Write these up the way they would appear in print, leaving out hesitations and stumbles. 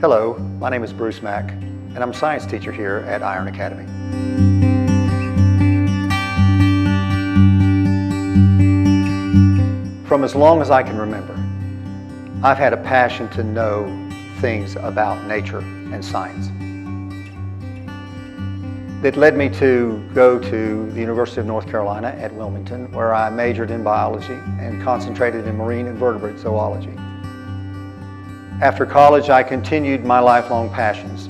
Hello, my name is Bruce Mack, and I'm a science teacher here at Iron Academy. From as long as I can remember, I've had a passion to know things about nature and science. It led me to go to the University of North Carolina at Wilmington, where I majored in biology and concentrated in marine invertebrate zoology. After college, I continued my lifelong passions,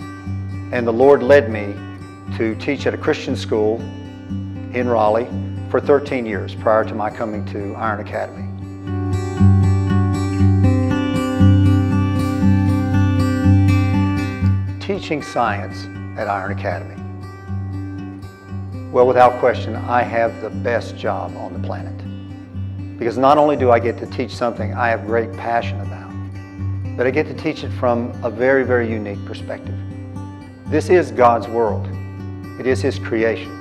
and the Lord led me to teach at a Christian school in Raleigh for 13 years prior to my coming to Iron Academy. Teaching science at Iron Academy. Well, without question, I have the best job on the planet. Because not only do I get to teach something I have great passion about, but I get to teach it from a very, very unique perspective. This is God's world. It is His creation.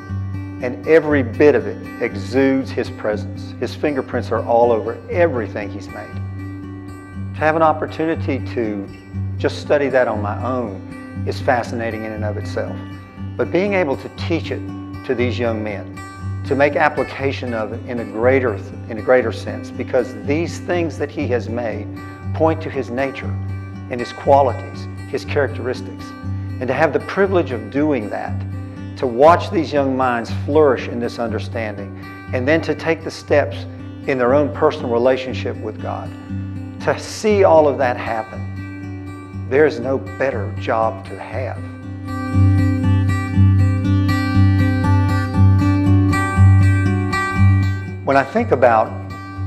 And every bit of it exudes His presence. His fingerprints are all over everything He's made. To have an opportunity to just study that on my own is fascinating in and of itself. But being able to teach it to these young men, to make application of it in a greater sense, because these things that He has made point to His nature and His qualities, His characteristics. And to have the privilege of doing that, to watch these young minds flourish in this understanding, and then to take the steps in their own personal relationship with God, to see all of that happen, there's no better job to have. When I think about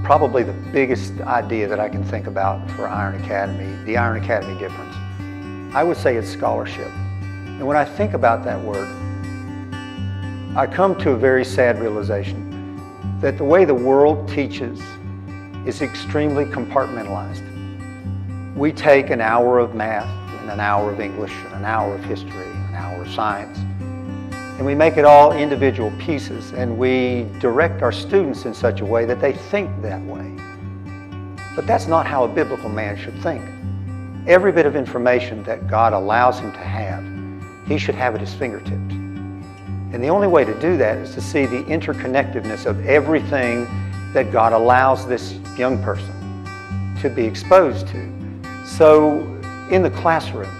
probably the biggest idea that I can think about for Iron Academy, the Iron Academy difference, I would say it's scholarship. And when I think about that word, I come to a very sad realization that the way the world teaches is extremely compartmentalized. We take an hour of math and an hour of English and an hour of history and an hour of science, and we make it all individual pieces, and we direct our students in such a way that they think that way. But that's not how a biblical man should think. Every bit of information that God allows him to have, he should have at his fingertips. And the only way to do that is to see the interconnectedness of everything that God allows this young person to be exposed to. So in the classroom,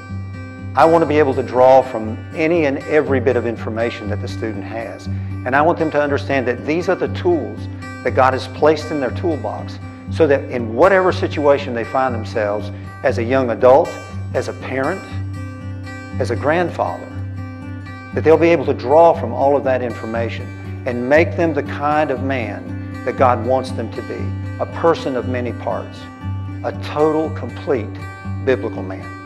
I want to be able to draw from any and every bit of information that the student has. And I want them to understand that these are the tools that God has placed in their toolbox, so that in whatever situation they find themselves, as a young adult, as a parent, as a grandfather, that they'll be able to draw from all of that information and make them the kind of man that God wants them to be, a person of many parts, a total, complete biblical man.